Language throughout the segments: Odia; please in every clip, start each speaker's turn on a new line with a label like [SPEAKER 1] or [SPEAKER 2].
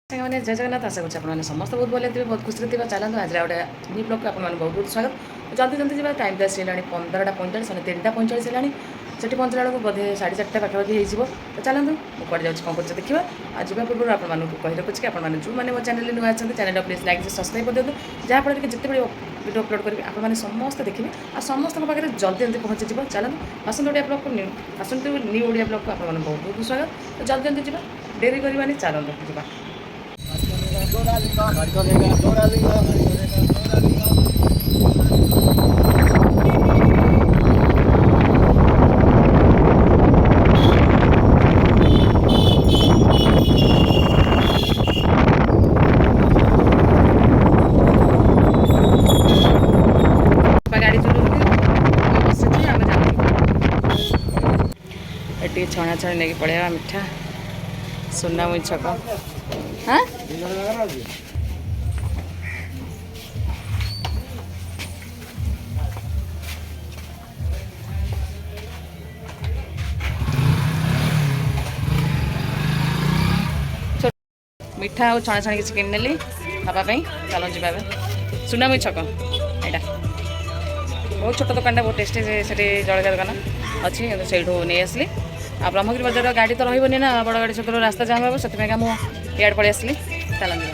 [SPEAKER 1] मैंने जय जगन्नाथ आशा करते समस्त बहुत भले थे बहुत खुशी थे चलते आज गोटे न्यू ब्लॉग को बहुत बहुत स्वागत जल्दी जल्दी जी टाइम तो आसी 15टा 45 मैंने 3टा 45 है सेठी पहुँचला बेलू बोधे 4:30 पाखापाखि हो तो चलते मुझे जाऊँ कौन कर देखा आज जा पूर्व आपको कही रखुच्छी आप जो मैंने मो चैनल नुआ अच्छा चैनल प्लीज लाइक सब्सक्राइब कर दिखाँ जहाँफल कि जिते वीडियो अपलोड करेंगे आपने समस्त देखिए आ समस्त पाखे जल्दी जल्दी पहुँची चलते आसत ओडिया ब्लॉग को आसत न्यू ओडिया ब्लॉग को आपको बहुत बहुत स्वागत तो जल्दी जल्दी जी डेरी करवानी चलते जा गाड़ी चलू बस आम जाऊँ छणा छणी नहीं पड़ेगा मिठा सुनामुई छक हाँ मिठा और छणा छणी किसी किन नेली खावाई चलो जा सुनामुई छक यहाँ बहुत छोट दुकान बहुत टेस्टी से जलखिया दुकान अच्छी से नहीं आसली आ ब्रह्मगिरी बजार गाड़ी तो रही ना बड़ गाड़ी छोट रास्ता जाम हे से मुझे पलि आसली चलते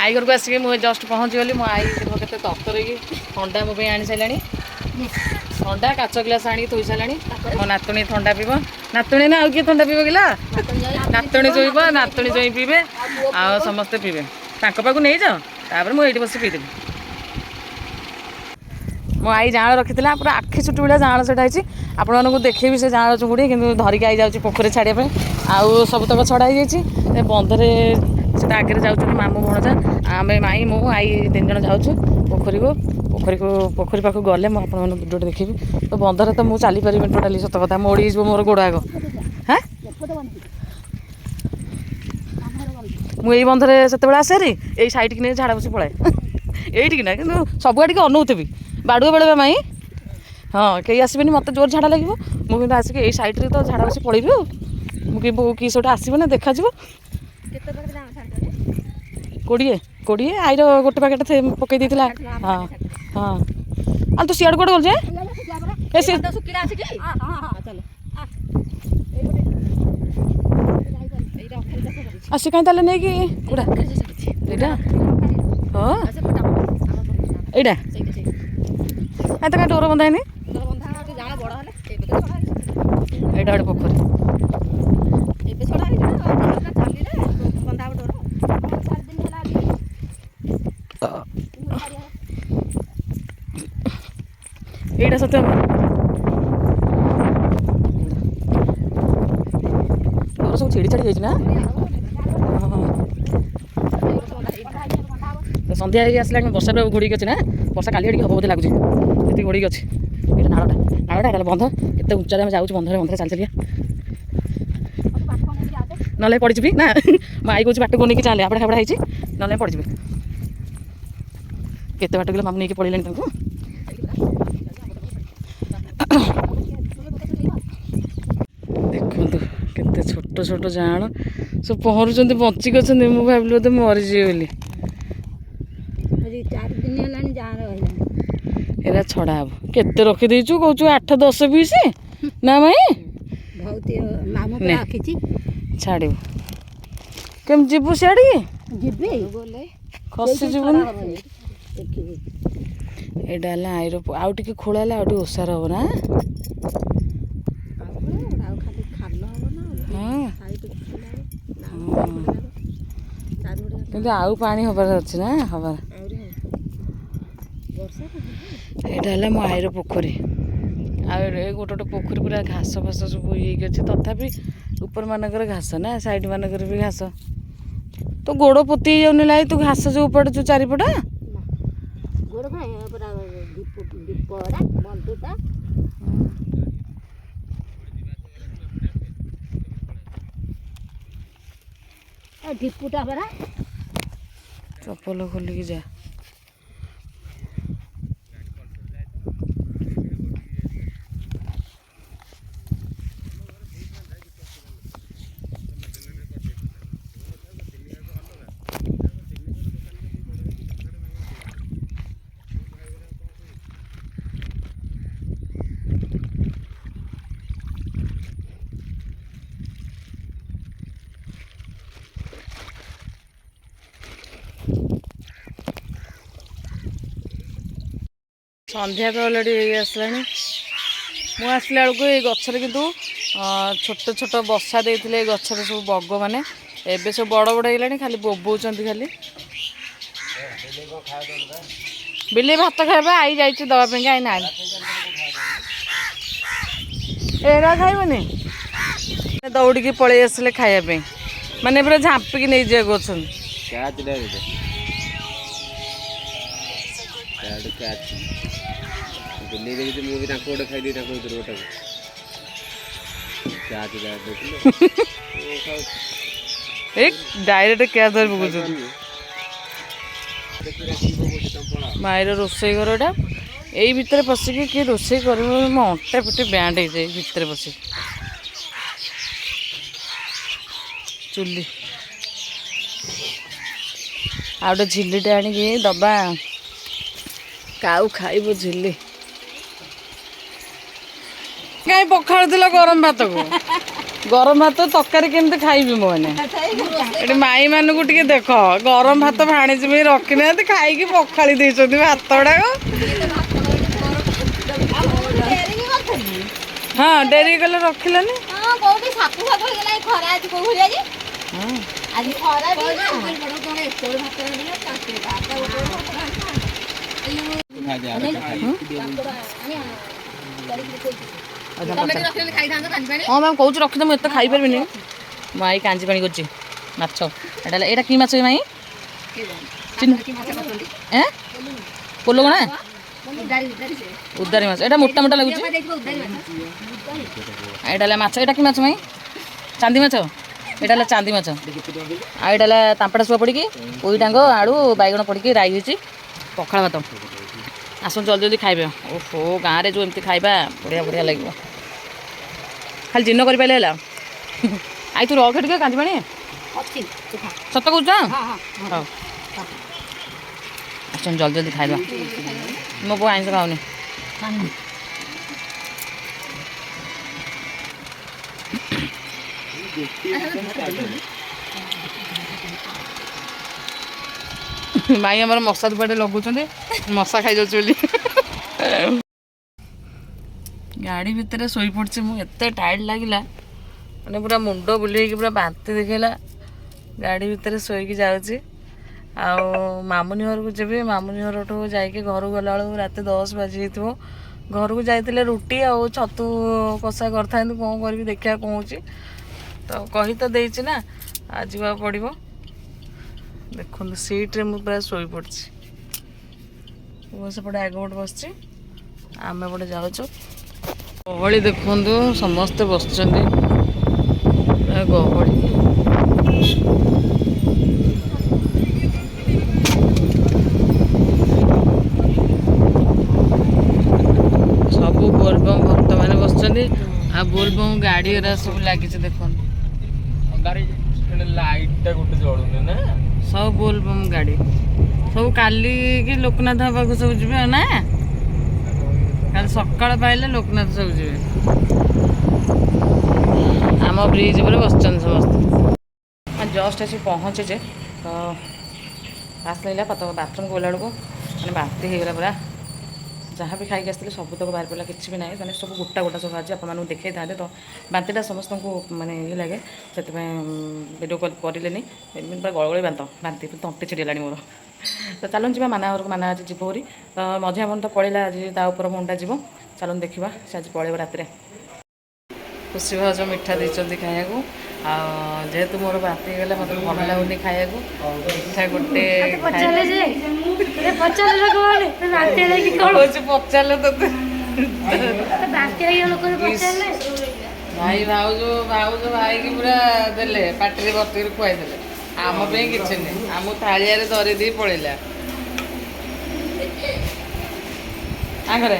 [SPEAKER 1] आई घर को आसिक मुझे जस्ट पहुँची गली मो आई के तत्तर ठंडा मो आनी सारा ठंडा काच ग्लास आनी थोई सारा मो नातुणी ठंडा पीब नातुणी ना किए ठंडा पीब गला नातुणी जोईब नातुणी जोई पीबे आ समस्ते पीबे पाखु नहीं जाओ मुझे बस पीदेवी मो आई जाँल रखी पूरा आखि चुटी भाया जाँल से आपको देखेबी से जाँल चुंगुड़ी कि धरिकी आई जाऊँगी पोखरी छाड़िया आउ सबतक छड़ा हो बंधरे से आगे जाऊँ मामू भणजा आम माई मु आई 3 जन जाऊँ पोखरी को पोखरी पाख गले मुझे भिडियो देखी तो बंधरे तो मुझे चली पारि टोटाली सत कथा मोड़ी मोर गोड़ आग हाँ मुझे बंधरे से आसे यही सैड की नहीं झाड़ा बस पलाए ये ना कि सबुआड़ अनौथी बाड़ुआ बेले माई हाँ कहीं आसबे मत जोर झाड़ा लगे मुझे आसिक यही सैड्रे तो झाड़ा बस पलैबी कि सोटा आसब ना देखा 20 आईर गोटे पैकेट पकई देला हाँ हाँ आ तू सियाड़ कौटे गल आसी कहीं ताले नहीं कि कूड़ा यहाँ हाँ यहाँ तो कहीं डोर बंधा है यहाँ गोटे पोखरी এইটা সত্যি তোর সব ছিড়ি ছাড়ি যাই না সন্ধ্যা হয়ে আসলে বর্ষা পুরা ঘোড়িকি আছে না বর্ষা কালি আড়ি হব বোধে লাগুଛି যেতে ঘোড়িকি ଅଛି এটা নাড়াটা এটা বন্ধ কেতে উচ্চারে আমি যাচ্ছি বন্ধরে চাଲି ଚାଲିଆ ନହେଲେ ପଡ଼ିଯିବି ନା ମୋ ଆଇ କହୁଛି ବାଟକୁ ନେଇକି ଚାଲେ ଆପଡ଼ା ଖାବଡ଼ା ହେଇଛି ନହେଲେ ପଡ଼ିଯିବି କେତେ ବାଟ ଗଲେ ମାମୁ ନେଇକି ପଳେଇଲେଣି ତାଙ୍କୁ ଦେଖନ୍ତୁ କେତେ ଛୋଟ ଛୋଟ ଜାଆଁଳ ସବୁ ପହଁରୁଛନ୍ତି ବଞ୍ଚିକି ଅଛନ୍ତି ମୁଁ ଭାବିଲି ବୋଧେ ମରିଯିବେ ବୋଲି ଏରା ଛଡ଼ା ହବ କେତେ ରଖିଦେଇଛୁ କହୁଛୁ 8-10 ପିସ୍ ନା ମାଇଁ ଛାଡ଼ିବୁ କେମିତି ଯିବୁ ସିଆଡ଼ିକି ଖସି ଯିବୁନି ଏଇଟା ହେଲା ଆଇର ଆଉ ଟିକେ ଖୋଳା ହେଲେ ଆଉ ଟିକେ ଓସାର ହବ ନା କିନ୍ତୁ ଆଉ ପାଣି ହବାର ଅଛି ନା ହବାର ଏଇଟା ହେଲା ମୋ ଆଈର ପୋଖରୀ ଆଉ ଗୋଟେ ଗୋଟେ ପୋଖରୀ ପୁରା ଘାସ ଫାସ ସବୁ ହେଇକି ଅଛି ତଥାପି ଉପର ମାନଙ୍କର ଘାସ ନା ସାଇଡ୍ ମାନଙ୍କର ବି ଘାସ ତ ଗୋଡ଼ ପୋତି ହେଇଯାଉନି লাই ତୁ ଘାସ ଯେଉଁ ଉପାଡ଼ୁଛୁ ଚାରିପଟା ଚପଲ ଖୋଲିକି ଯା ସନ୍ଧ୍ୟା ତ ଅଲରେଡ଼ି ହେଇ ଆସିଲାଣି। ମୁଁ ଆସିଲା ବେଳକୁ ଏଇ ଗଛରେ କିନ୍ତୁ ଛୋଟ ଛୋଟ ବସା ଦେଇଥିଲେ ଏଇ ଗଛରେ ସବୁ ବଗମାନେ। ଏବେ ସବୁ ବଡ଼ ବଡ଼ ହେଇଗଲାଣି, ଖାଲି ବୋବଉଛନ୍ତି ଖାଲି। ବିଲେଇ ଭାତ ଖାଇବା ଆଇ ଯାଇଛି ଦେବା ପାଇଁକା, ଆଇ ନାଇଁ ଏରା ଖାଇବନି। ଦୌଡ଼ିକି ପଳେଇ ଆସିଲେ ଖାଇବା ପାଇଁ, ମାନେ ପୁରା ଝାମ୍ପିକି ନେଇଯିବାକୁ ଅଛନ୍ତି।
[SPEAKER 2] ବିଲେଇ ଦେଖିଛି, ମୁଁ ବି ତାଙ୍କୁ ଗୋଟେ ଖାଇଦିଏ, ତାଙ୍କ ଭିତରୁ ଗୋଟେ
[SPEAKER 1] ଏ ଡାଇରେକ୍ଟ କ୍ୟାଚ୍ ଧରି ପକଉଛନ୍ତି। ମାଇର ରୋଷେଇ ଘରଟା, ଏଇ ଭିତରେ ପଶିକି କିଏ ରୋଷେଇ କରିବ, ମୋ ଅଣ୍ଟା ପିଠି ବ୍ୟାଣ୍ଡ ହେଇଯାଏ ଭିତରେ ପଶିକି। ଚୁଲି ଆଉ ଗୋଟେ ଝିଲିଟେ ଆଣିକି ଦବା, କାଉ ଖାଇବ ଝିଲି। କାହିଁ ପଖାଳୁଥିଲ ଗରମ ଭାତକୁ? ଗରମ ଭାତ ତରକାରୀ କେମିତି ଖାଇବି ମୁଁ ମାନେ? ଏଠି ମାଇ ମାନଙ୍କୁ ଟିକେ ଦେଖ, ଗରମ ଭାତ ଭାଣିଜି ପାଇଁ ରଖିନାହାନ୍ତି, ଖାଇକି ପଖାଳି ଦେଇଛନ୍ତି ଭାତ ଗୁଡାକ। ହଁ ଡେରି କଲେ ରଖିଲାନି। ହଁ ମ୍ୟାମ୍ କହୁଛି ରଖିଦ, ମୁଁ ଏତେ ଖାଇପାରିବିନି। ମୁଁ ଆଇ କାଞ୍ଜି ପାଣି କରୁଛି ମାଛ। ଏଇଟା କି ମାଛ ମାଇ? ପୋଲ କଣା ଉଦାରୀ ମାଛ, ଏଇଟା ମୋଟା ମୋଟା ଲାଗୁଛି। ଏଇଟା ହେଲା ମାଛ, ଏଇଟା କି ମାଛ ମାଇ? ଚାନ୍ଦି ମାଛ। ଏଇଟା ହେଲା ଚାନ୍ଦି ମାଛ। ଆଉ ଏଇଟା ହେଲା ତାମ୍ପଡ଼ା ଶୁଆ ପଡ଼ିକି ପୋଇ ଡାଙ୍ଗ ଆଳୁ ବାଇଗଣ ପଡ଼ିକି ରାଇ ହେଇଛି, ପଖାଳ ଭାତ। ଆସନ୍ତୁ ଜଲ୍ଦି ଜଲ୍ଦି ଖାଇବେ। ଓହୋ, ଗାଁରେ ଯେଉଁ ଏମିତି ଖାଇବା ବଢ଼ିଆ ବଢ଼ିଆ ଲାଗିବ। ଖାଲି ଜିନ୍ନ କରିପାରିଲେ ହେଲା। ଆଇ ତୁ ରଖ ଟିକେ କାଞ୍ଜି ପାଣି ସତ କହୁଛ। ହଉ ଆସନ୍ତୁ ଜଲ୍ଦି ଜଲ୍ଦି ଖାଇବା। ମୋ ପୁଅ ଆଇଁଷ ଖାଉନି। ମାଇ ଆମର ମଶା ଧୂପଟେ ଲଗାଉଛନ୍ତି, ମଶା ଖାଇଯାଉଛି ବୋଲି। ଗାଡ଼ି ଭିତରେ ଶୋଇପଡ଼ିଛି ମୁଁ, ଏତେ ଟାୟାର୍ଡ଼ ଲାଗିଲା, ମାନେ ପୁରା ମୁଣ୍ଡ ବୁଲେଇକି ପୁରା ବାନ୍ତି ଦେଖେଇଲା। ଗାଡ଼ି ଭିତରେ ଶୋଇକି ଯାଉଛି। ଆଉ ମାମୁନି ଘରକୁ ଯିବି, ମାମୁନି ଘରଠୁ ଯାଇକି ଘରକୁ ଗଲାବେଳକୁ ରାତି 10 ବାଜିଯାଇଥିବ। ଘରକୁ ଯାଇଥିଲେ ରୁଟି ଆଉ ଛତୁ କଷା କରିଥାନ୍ତି, କ'ଣ କରିବି ଦେଖିବା କ'ଣ ହେଉଛି। ତ କହି ତ ଦେଇଛି ନା, ଯିବାକୁ ପଡ଼ିବ। ଦେଖନ୍ତୁ ସିଟ୍ରେ ମୁଁ ପୁରା ଶୋଇପଡ଼ିଛି। ମୁଁ ସେପଟେ ଆଗ ପଟେ ବସିଛି, ଆମେ ପଟେ ଯାଉଛୁ। ଗହଳି ଦେଖନ୍ତୁ, ସମସ୍ତେ ବସିଛନ୍ତି ପୁରା ଗହଳି। ସବୁ ବୋଲବମ୍ ଭକ୍ତମାନେ ବସିଛନ୍ତି, ଆଉ ବୋଲବମ୍ ଗାଡ଼ି ଗୁରା ସବୁ ଲାଗିଛି ଦେଖନ୍ତୁ। ଲାଇଟ୍ଟା ଗୋଟେ ଜଳୁନି ନା, ସବୁ ବୋଲବମ୍ ଗାଡ଼ି ସବୁ କାଲିକି ଲୋକନାଥ ପାଖକୁ ସବୁ ଯିବେ ନା, କାଲି ସକାଳ ପାଇଲେ ଲୋକନାଥ ସବୁ ଯିବେ। ଆମ ବ୍ରିଜ୍ ଉପରେ ବସିଛନ୍ତି ସମସ୍ତେ। ଜଷ୍ଟ ଆସି ପହଞ୍ଚିଛେ ତ ଆସିଲା ବାଥରୁମ୍ ଗଲା ବେଳକୁ ମାନେ ବାନ୍ତି ହେଇଗଲା ପୁରା। ଯାହା ବି ଖାଇକି ଆସିଥିଲେ ସବୁ ତକ ବାହାରି ପଡ଼ିଲା, କିଛି ବି ନାହିଁ, ମାନେ ସବୁ ଗୋଟା ଗୋଟା ସବୁ ଆଜି ଆପଣମାନଙ୍କୁ ଦେଖେଇଥାନ୍ତେ। ତ ବାନ୍ତିଟା ସମସ୍ତଙ୍କୁ ମାନେ ଇଏ ଲାଗେ, ସେଥିପାଇଁ ଭିଡ଼ିଓ କଲ୍ କରିଲେନି। ପୁରା ଗଳଗଳି ବାନ୍ତି ତଣ୍ଟି ଛିଡ଼ିଗଲାଣି ମୋର। ତ ଚାଲନ୍ତୁ ଯିବା ମାନା ଘରକୁ, ମାନା ଆଜି ଯିବ ହେରି। ତ ମଝିଆ ଭଉଣୀ ତ ପଳେଇଲା, ଆଜି ତା ଉପର ଭଉଣୀଟା ଯିବ। ଚାଲନ୍ତୁ ଦେଖିବା, ସେ ଆଜି ପଳେଇବ ରାତିରେ। ଖୁସି ଭାଉଜ ମିଠା ଦେଇଛନ୍ତି ଖାଇବାକୁ। ଆଉ ଯେହେତୁ ମୋର ବାନ୍ତି ହେଇଗଲା, ମୋତେ ଭଲ ଲାଗୁନି ଖାଇବାକୁ, ମିଠା ଗୋଟେ ପଚାରିଲେ ତୋତେ ଭାଇ ଭାଉଜ ଭାଇକି ପୁରା ଦେଲେ, ପାଟିରେ ବତିକି ଖୁଆଇଦେଲେ। ଆମ ପାଇଁ କିଛି ନାହିଁ, ଆମକୁ ଥାଳିଆରେ ଧରି ଦେଇ ପଳେଇଲା। ଆଗରେ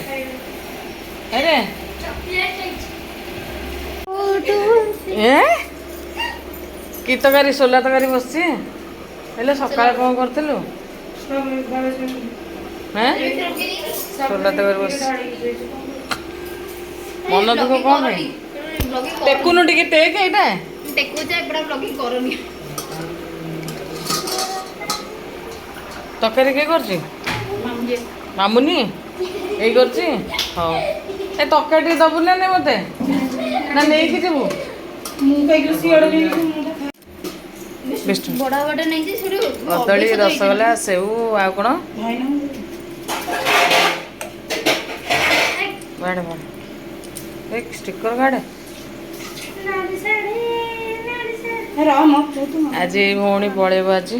[SPEAKER 1] ଆରେ କି ତରକାରୀ? ସୋଲା ତରକାରୀ ବସିଛି। ହେଲେ ସକାଳେ କ'ଣ କରିଥିଲୁ? ସୋଲା ତରକାରୀ ବସିଛି। ମନ ଦୁଃଖ କ'ଣ ପାଇଁ? ଟେକୁନୁ ଟିକେ ଟେକ୍, ଏଇଟା ତରକାରୀ କିଏ କରୁଛି? ମାମୁନି। ଏଇ କରୁଛି ହଉ ଏ ତରକାରୀ ଟିକେ ଦବୁ ନା ନାଇଁ ମତେ ନା ନେଇକି ଯିବୁ ବିଷ୍ଣୁ
[SPEAKER 3] ବଡ ବଡ ନେଇଛି ସେଠୁ
[SPEAKER 1] କଦଳୀ ରସଗୋଲା ସେଉ ଆଉ କ'ଣ ବାଡ଼େ ବାଡ଼େ ଏ ଷ୍ଟିକର କାଢ଼େ ଆଜି ଏଇ ଭଉଣୀ ପଳେଇବ ଆଜି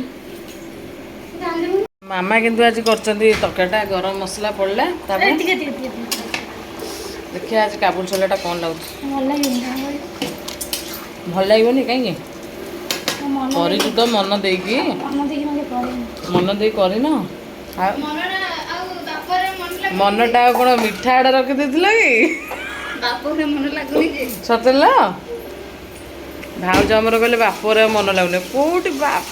[SPEAKER 1] ମାମା କିନ୍ତୁ ଆଜି କରିଛନ୍ତି ତରକାରୀଟା ଗରମ ମସଲା ପଡ଼ିଲା ତାପରେ ଦେଖିବା ଆଜି କାବୁଲ ଛୋଲାଟା କ'ଣ ଲାଗୁଛି ଭଲ ଲାଗିବନି କାହିଁକି କରିଛୁ ତ ମନ ଦେଇକି ମନ ଦେଇ କରିନ ଆଉ ମନଟା ଆଉ କ'ଣ ମିଠା ଆଡ଼େ ରଖିଦେଇଥିଲ କି ସତେଲ ଭାଉଜ ଆମର କହିଲେ ବାପରେ ଆଉ ମନ ଲାଗୁନି କୋଉଠି ବାପ